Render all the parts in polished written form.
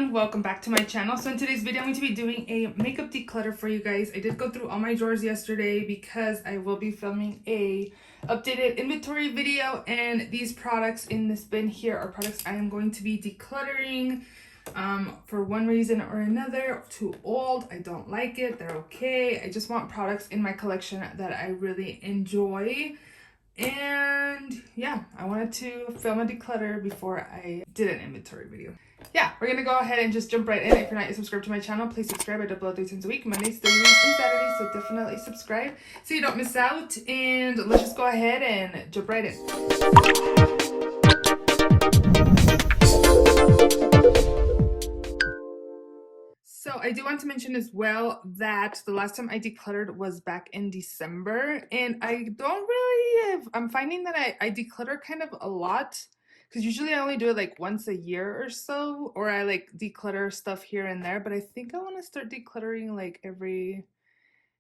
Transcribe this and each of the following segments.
everyone, welcome back to my channel. So in today's video I'm going to be doing a makeup declutter for you guys. I did go through all my drawers yesterday because I will be filming a updated inventory video, and these products in this bin here are products I am going to be decluttering for one reason or another. Too old, I don't like it, they're okay. I just want products in my collection that I really enjoy. And yeah, I wanted to film a declutter before I did an inventory video. Yeah, we're gonna go ahead and just jump right in. If you're not yet subscribed to my channel, please subscribe. I upload 3 times a week, Mondays, Thursdays, and Saturdays, so definitely subscribe so you don't miss out. And let's just go ahead and jump right in. So I do want to mention as well that the last time I decluttered was back in December, and I don't really I'm finding that I declutter kind of a lot, because usually I only do it like once a year or so, or I like declutter stuff here and there. But I think I want to start decluttering like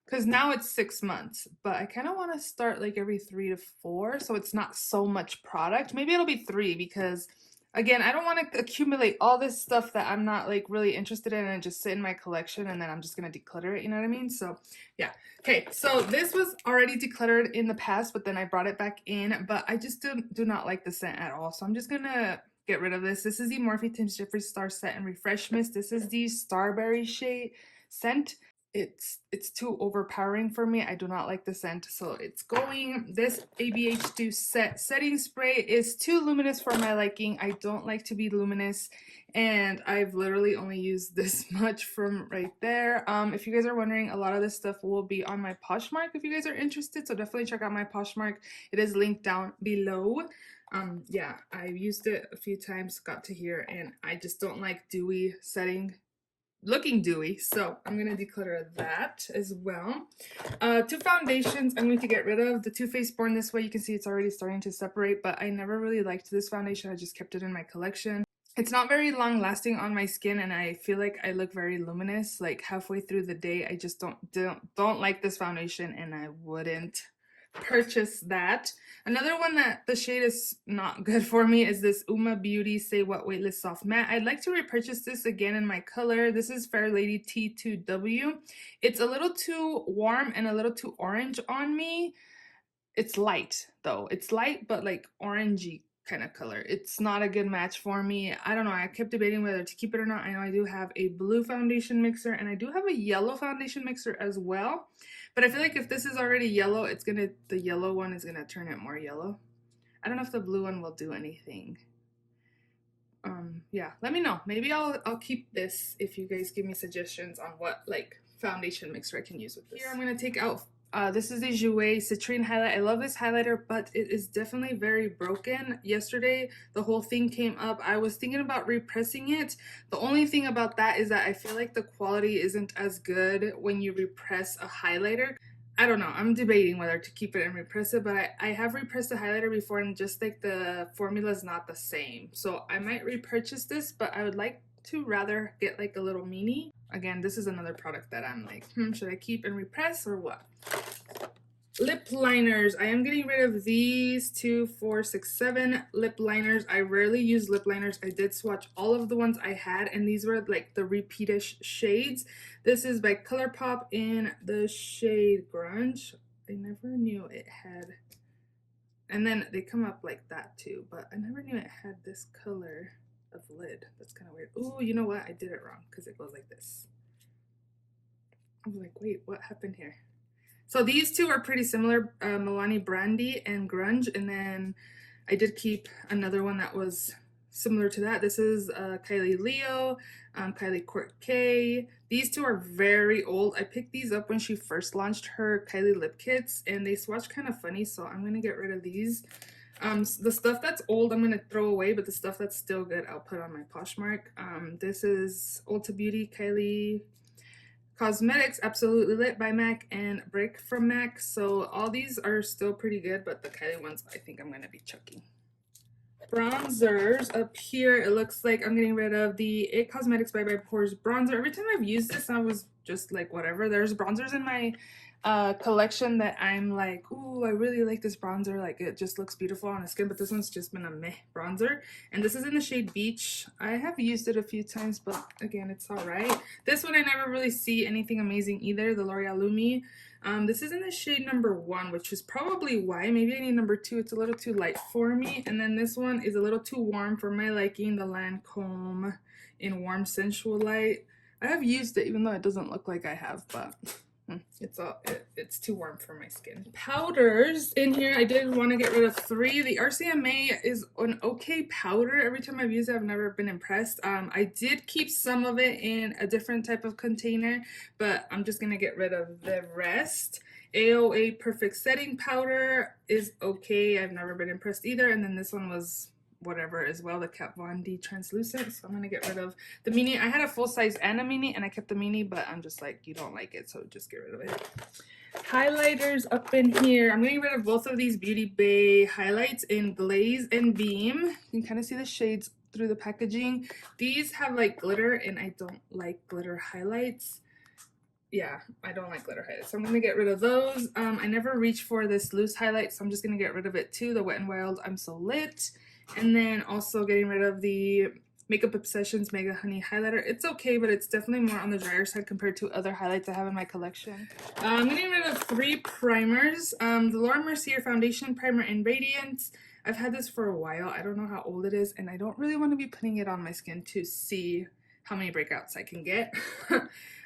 because now it's 6 months, but I kind of want to start like every 3 to 4, so it's not so much product. Maybe it'll be 3, because again, I don't want to accumulate all this stuff that I'm not like really interested in and just sit in my collection and then I'm just gonna declutter it, you know what I mean? So yeah. Okay, so this was already decluttered in the past, but then I brought it back in, but I just do not like the scent at all, so I'm just gonna get rid of this. This is the Morphe Tim's Jeffree Star Set and Refresh Mist. This is the Starberry shade scent. It's too overpowering for me. I do not like the scent, so it's going. This ABH2 setting spray is too luminous for my liking. I don't like to be luminous, and I've literally only used this much from right there. If you guys are wondering, a lot of this stuff will be on my Poshmark if you guys are interested, so definitely check out my Poshmark. It is linked down below. Yeah, I've used it a few times, got to here, and I just don't like dewy setting, looking dewy, so I'm gonna declutter that as well. 2 foundations I'm going to get rid of. The Too Faced Born This Way, you can see it's already starting to separate, but I never really liked this foundation. I just kept it in my collection. It's not very long lasting on my skin, and I feel like I look very luminous like halfway through the day. I just don't like this foundation, and I wouldn't purchase that. Another one that the shade is not good for me is this Uma Beauty Say What Weightless Soft Matte. I'd like to repurchase this again in my color. This is Fair Lady T2W. It's a little too warm and a little too orange on me. It's light though. It's light but like orangey kind of color. It's not a good match for me. I don't know. I kept debating whether to keep it or not. I know I do have a blue foundation mixer and I do have a yellow foundation mixer as well. But I feel like if this is already yellow, the yellow one is gonna turn it more yellow. I don't know if the blue one will do anything. Yeah, let me know. Maybe I'll keep this if you guys give me suggestions on what like foundation mixer I can use with this. Here I'm gonna take out this is the Jouer Citrine highlight. I love this highlighter, but it is definitely very broken. Yesterday, the whole thing came up. I was thinking about repressing it. The only thing about that is that I feel like the quality isn't as good when you repress a highlighter. I don't know. I'm debating whether to keep it and repress it, but I have repressed a highlighter before, and just like the formula is not the same. So I might repurchase this, but I would like to rather get like a little mini. Again, this is another product that I'm like, should I keep and repress or what? Lip liners. I am getting rid of these 2, 4, 6, 7 lip liners. I rarely use lip liners. I did swatch all of the ones I had, and these were like the repeatish shades. This is by ColourPop in the shade Grunge. I never knew it had, and then they come up like that too, but I never knew it had this color of lid. That's kind of weird. Oh, you know what? I did it wrong because it goes like this. I'm like, wait, what happened here? So these two are pretty similar, Milani Brandy and Grunge, and then I did keep another one that was similar to that. This is Kylie Leo, Kylie Court K. These two are very old. I picked these up when she first launched her Kylie lip kits, and they swatch kind of funny, so I'm gonna get rid of these. The stuff that's old I'm gonna throw away, but the stuff that's still good I'll put on my Poshmark. This is Ulta Beauty Kylie Cosmetics Absolutely Lit by MAC and Brick from MAC. So all these are still pretty good, but the Kylie ones I think I'm gonna be chucking. Bronzers up here, it looks like I'm getting rid of the It Cosmetics by Pores bronzer. Every time I've used this I was just like whatever. There's bronzers in my collection that I'm like, ooh, I really like this bronzer. Like, it just looks beautiful on the skin, but this one's just been a meh bronzer. And this is in the shade Beach. I have used it a few times, but again, it's all right. This one I never really see anything amazing either, the L'Oreal Lumi. This is in the shade number 1, which is probably why. Maybe I need number 2. It's a little too light for me. And then this one is a little too warm for my liking, the Lancome in Warm Sensual Light. I have used it, even though it doesn't look like I have, but it's too warm for my skin. Powders in here, I did want to get rid of 3. The RCMA is an okay powder. Every time I've used it, I've never been impressed. I did keep some of it in a different type of container, but I'm just gonna get rid of the rest. AOA Perfect Setting Powder is okay. I've never been impressed either. And then this one was whatever as well, the Kat Von D translucent. So I'm gonna get rid of the mini. I had a full size and a mini, and I kept the mini, but I'm just like, you don't like it, so just get rid of it. Highlighters up in here. I'm getting rid of both of these Beauty Bay highlights in Glaze and Beam. You can kind of see the shades through the packaging. These have like glitter, and I don't like glitter highlights. Yeah, I don't like glitter highlights, so I'm gonna get rid of those. I never reach for this loose highlight, so I'm just gonna get rid of it too, the Wet n Wild I'm So Lit. And then also getting rid of the Makeup Obsessions Mega Honey Highlighter. It's okay, but it's definitely more on the drier side compared to other highlights I have in my collection. I'm getting rid of 3 primers. The Laura Mercier Foundation Primer in Radiance. I've had this for a while. I don't know how old it is, and I don't really want to be putting it on my skin to see how many breakouts I can get.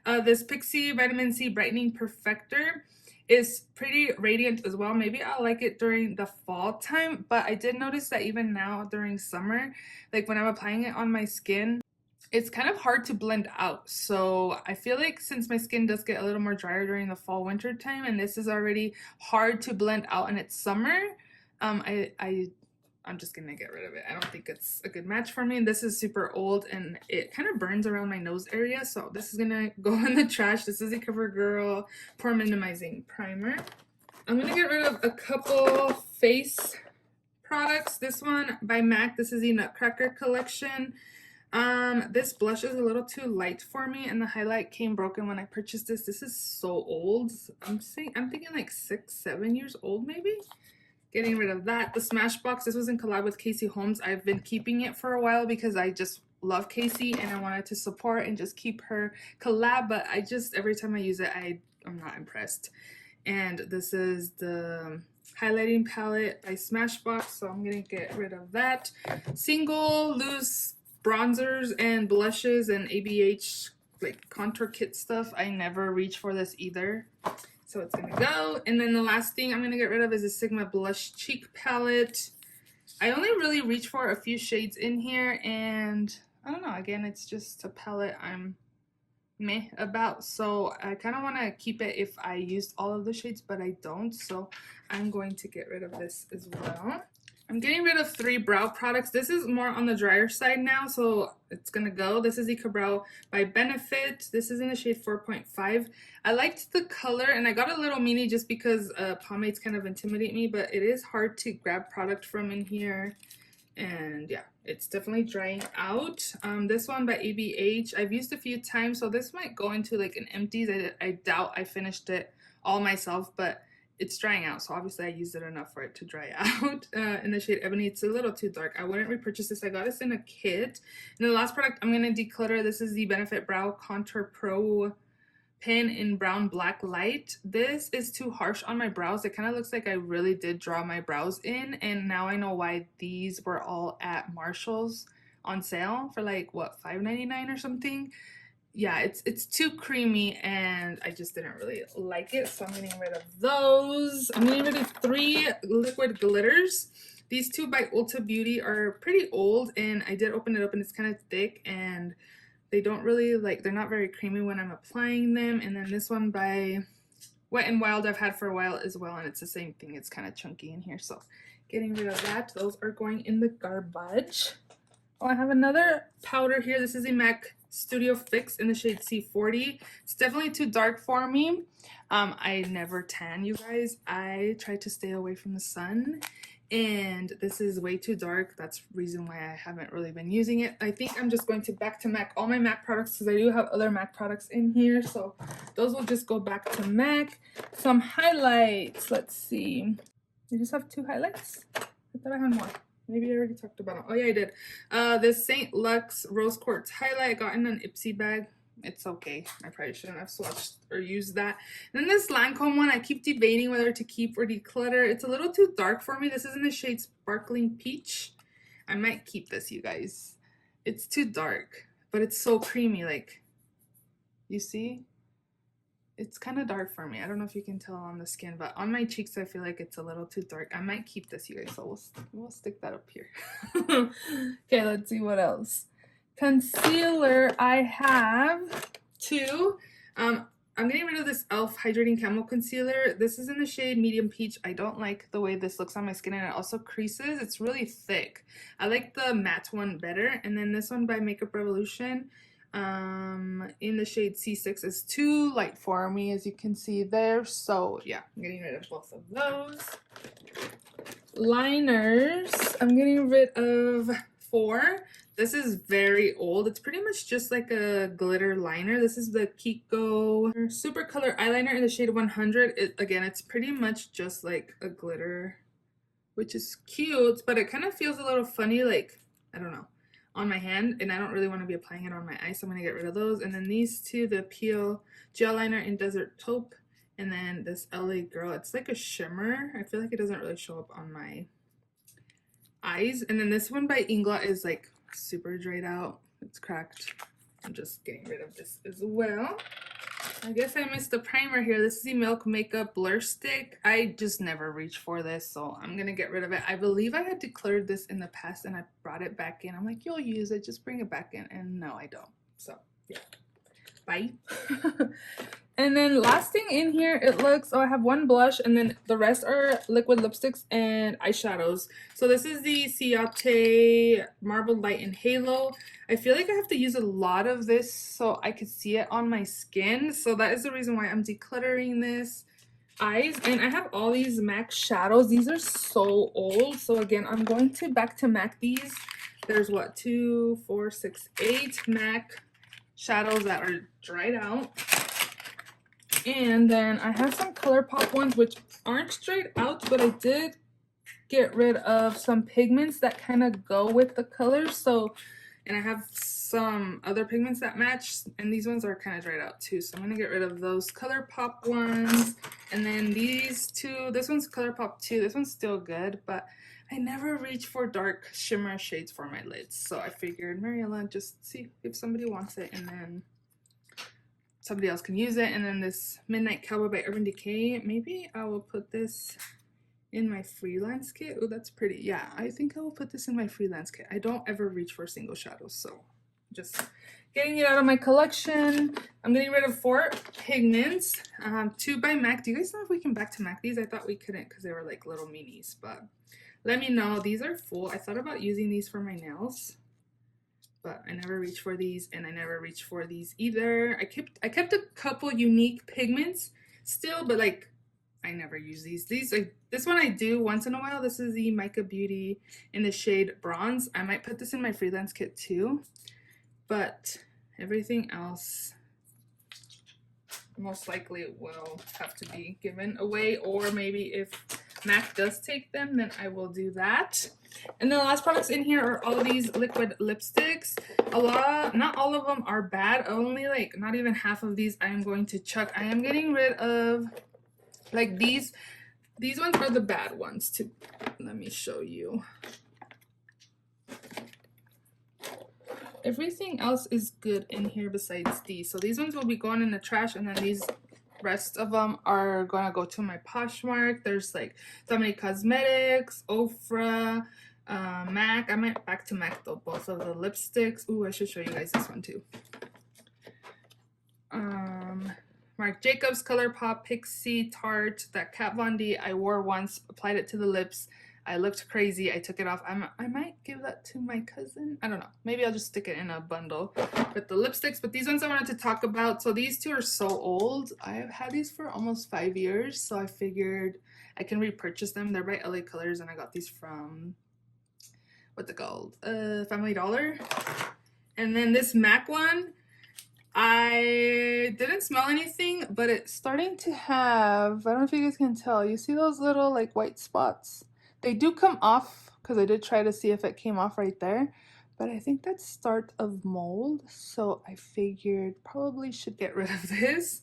This Pixi Vitamin C Brightening Perfector is pretty radiant as well. Maybe I'll like it during the fall time, but I did notice that even now during summer, like when I'm applying it on my skin, it's kind of hard to blend out. So I feel like since my skin does get a little more drier during the fall winter time, and this is already hard to blend out and it's summer, I'm just gonna get rid of it. I don't think it's a good match for me. And this is super old and it kind of burns around my nose area. So this is gonna go in the trash. This is a CoverGirl Pore Minimizing Primer. I'm gonna get rid of a couple face products. This one by MAC. This is the Nutcracker collection. This blush is a little too light for me, and the highlight came broken when I purchased this. This is so old. I'm thinking like 6-7 years old maybe. Getting rid of that. The Smashbox, this was in collab with Casey Holmes. I've been keeping it for a while because I just love Casey and I wanted to support and just keep her collab, but I just, every time I use it, I'm not impressed. And this is the highlighting palette by Smashbox, so I'm gonna get rid of that. Single loose bronzers and blushes and ABH like contour kit stuff. I never reach for this either. So it's gonna go. And then the last thing I'm gonna get rid of is a Sigma Blush Cheek Palette. I only really reach for a few shades in here, and I don't know, again, it's just a palette I'm meh about. So I kind of want to keep it if I used all of the shades, but I don't. So I'm going to get rid of this as well. I'm getting rid of 3 brow products. This is more on the drier side now, so it's gonna go. This is the Brow by Benefit. This is in the shade 4.5. I liked the color, and I got a little mini just because pomades kind of intimidate me, but it is hard to grab product from in here. And yeah, it's definitely drying out. This one by ABH, I've used a few times, so this might go into like an empties. I doubt I finished it all myself, but it's drying out, so obviously I used it enough for it to dry out. In the shade Ebony, it's a little too dark. I wouldn't repurchase this. I got this in a kit. And the last product I'm going to declutter, this is the Benefit Brow Contour Pro Pen in Brown Black Light. This is too harsh on my brows. It kind of looks like I really did draw my brows in, and now I know why these were all at Marshall's on sale for like, what, $5.99 or something? Yeah, it's too creamy and I just didn't really like it, so I'm getting rid of those. I'm getting rid of 3 liquid glitters. These 2 by Ulta Beauty are pretty old, and I did open it up and it's kind of thick, and they don't really like, they're not very creamy when I'm applying them. And then this one by Wet n Wild I've had for a while as well, and it's the same thing. It's kind of chunky in here, so getting rid of that. Those are going in the garbage. Oh, I have another powder here. This is a MAC Studio Fix in the shade C40. It's definitely too dark for me. I never tan, you guys. I try to stay away from the sun, and this is way too dark. That's the reason why I haven't really been using it. I think I'm just going to back to MAC all my MAC products because I do have other MAC products in here, so those will just go back to MAC. Some highlights. Let's see. I just have 2 highlights. I thought I had more. Maybe I already talked about it. Oh yeah, I did. This St. Lux Rose Quartz highlight I got in an Ipsy bag. It's okay. I probably shouldn't have swatched or used that. And then this Lancome one, I keep debating whether to keep or declutter. It's a little too dark for me. This is in the shade Sparkling Peach. I might keep this, you guys. It's too dark, but it's so creamy. Like, you see? It's kind of dark for me. I don't know if you can tell on the skin, but on my cheeks, I feel like it's a little too dark. I might keep this, you guys. So we'll stick that up here. Okay, let's see what else. Concealer, I have 2. I'm getting rid of this e.l.f. Hydrating Camo Concealer. This is in the shade Medium Peach. I don't like the way this looks on my skin, and it also creases. It's really thick. I like the matte one better. And then this one by Makeup Revolution in the shade C6 is too light for me, as you can see there. So yeah, I'm getting rid of both of those. Liners, I'm getting rid of 4. This is very old. It's pretty much just like a glitter liner. This is the Kiko Super Color Eyeliner in the shade 100. Again, it's pretty much just like a glitter, which is cute, but it kind of feels a little funny, like, I don't know, on my hand, and I don't really want to be applying it on my eyes, so I'm going to get rid of those. And then these 2, the Peel Gel Liner in Desert Taupe, and then this LA Girl. It's like a shimmer. I feel like it doesn't really show up on my eyes. And then this one by Inglot is like super dried out. It's cracked. I'm just getting rid of this as well. I guess I missed the primer here. This is the Milk Makeup Blur Stick. I just never reach for this, so I'm gonna get rid of it. I believe I had decluttered this in the past and I brought it back in. I'm like, you'll use it, just bring it back in. And no, I don't. So yeah, bye. And then last thing in here, it looks, oh, I have 1 blush, and then the rest are liquid lipsticks and eyeshadows. So this is the Ciate Marbled Light and Halo. I feel like I have to use a lot of this so I could see it on my skin. So that is the reason why I'm decluttering this. Eyes, and I have all these MAC shadows. These are so old. So again, I'm going to back to MAC these. There's what, 2, 4, 6, 8 MAC shadows that are dried out. And then I have some ColourPop ones which aren't straight out, but I did get rid of some pigments that kind of go with the colors. So, and I have some other pigments that match, and these ones are kind of dried out too. So I'm going to get rid of those ColourPop ones. And then these 2, this one's ColourPop too. This one's still good, but I never reach for dark shimmer shades for my lids. So I figured, Mariela, just see if somebody wants it, and then somebody else can use it. And then this Midnight Cowboy by Urban Decay, maybe I will put this in my freelance kit. Oh, that's pretty. Yeah, I think I will put this in my freelance kit. I don't ever reach for single shadows, so just getting it out of my collection. I'm getting rid of 4 pigments. 2 by MAC. Do you guys know if we can back to MAC these? I thought we couldn't because they were like little minis, but let me know. These are full. I thought about using these for my nails, but I never reached for these, and I never reached for these either. I kept a couple unique pigments still, but like I never use these. This one I do once in a while. This is the Mica Beauty in the shade Bronze. I might put this in my freelance kit too, but everything else most likely will have to be given away, or maybe if MAC does take them, then I will do that. And the last products in here are all these liquid lipsticks. Not all of them are bad. Only like not even half of these I am going to chuck. I am getting rid of like these ones are the bad ones too. Let me show you. Everything else is good in here besides these. So these ones will be going in the trash, and then these rest of them are gonna go to my Poshmark. There's like Dominique Cosmetics, Ofra, MAC. I might back to MAC though, both of the lipsticks. Ooh, I should show you guys this one too. Marc Jacobs, ColourPop, Pixie, Tarte, that Kat Von D I wore once, applied it to the lips. I looked crazy. I took it off. I might give that to my cousin. I don't know. Maybe I'll just stick it in a bundle. But the lipsticks, but these ones I wanted to talk about. So these two are so old. I've had these for almost 5 years. So I figured I can repurchase them. They're by LA Colors, and I got these from, what's it called? Family Dollar. And then this MAC one, I didn't smell anything, but it's starting to have, I don't know if you guys can tell, you see those little like white spots? They do come off, because I did try to see if it came off right there, but I think that's start of mold, so I figured probably should get rid of this.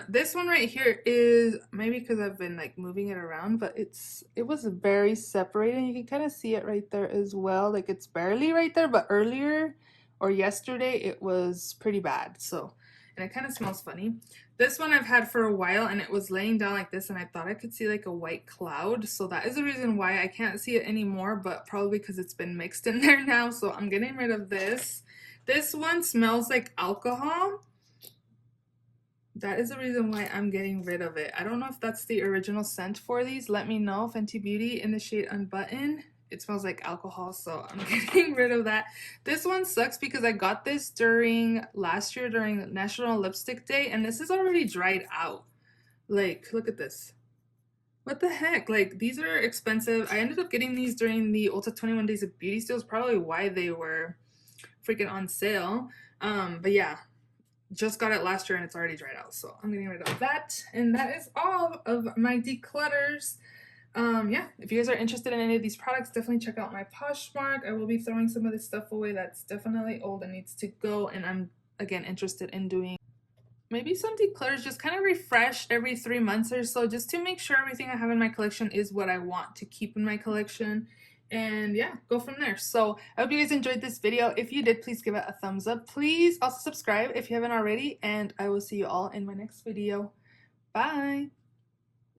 This one right here is, maybe because I've been like moving it around, but it was very separated. You can kind of see it right there as well. Like it's barely right there, but earlier or yesterday it was pretty bad. So, and it kind of smells funny. This one I've had for a while, and it was laying down like this, and I thought I could see like a white cloud. So that is the reason why I can't see it anymore, but probably because it's been mixed in there now. So I'm getting rid of this. This one smells like alcohol. That is the reason why I'm getting rid of it. I don't know if that's the original scent for these. Let me know. Fenty Beauty in the shade Unbutton. It smells like alcohol, so I'm getting rid of that. This one sucks because I got this during last year during National Lipstick Day, and this is already dried out. Like, look at this. What the heck? Like, these are expensive. I ended up getting these during the Ulta 21 Days of Beauty sales, probably why they were freaking on sale. But yeah. Just got it last year and it's already dried out, so I'm getting rid of that. And that is all of my declutters. Yeah, if you guys are interested in any of these products, definitely check out my Poshmark. I will be throwing some of this stuff away that's definitely old and needs to go, and I'm again interested in doing maybe some declutters, just kind of refresh every 3 months or so, just to make sure everything I have in my collection is what I want to keep in my collection. And yeah, go from there. So I hope you guys enjoyed this video. If you did, please give it a thumbs up. Please also subscribe if you haven't already, and I will see you all in my next video. Bye.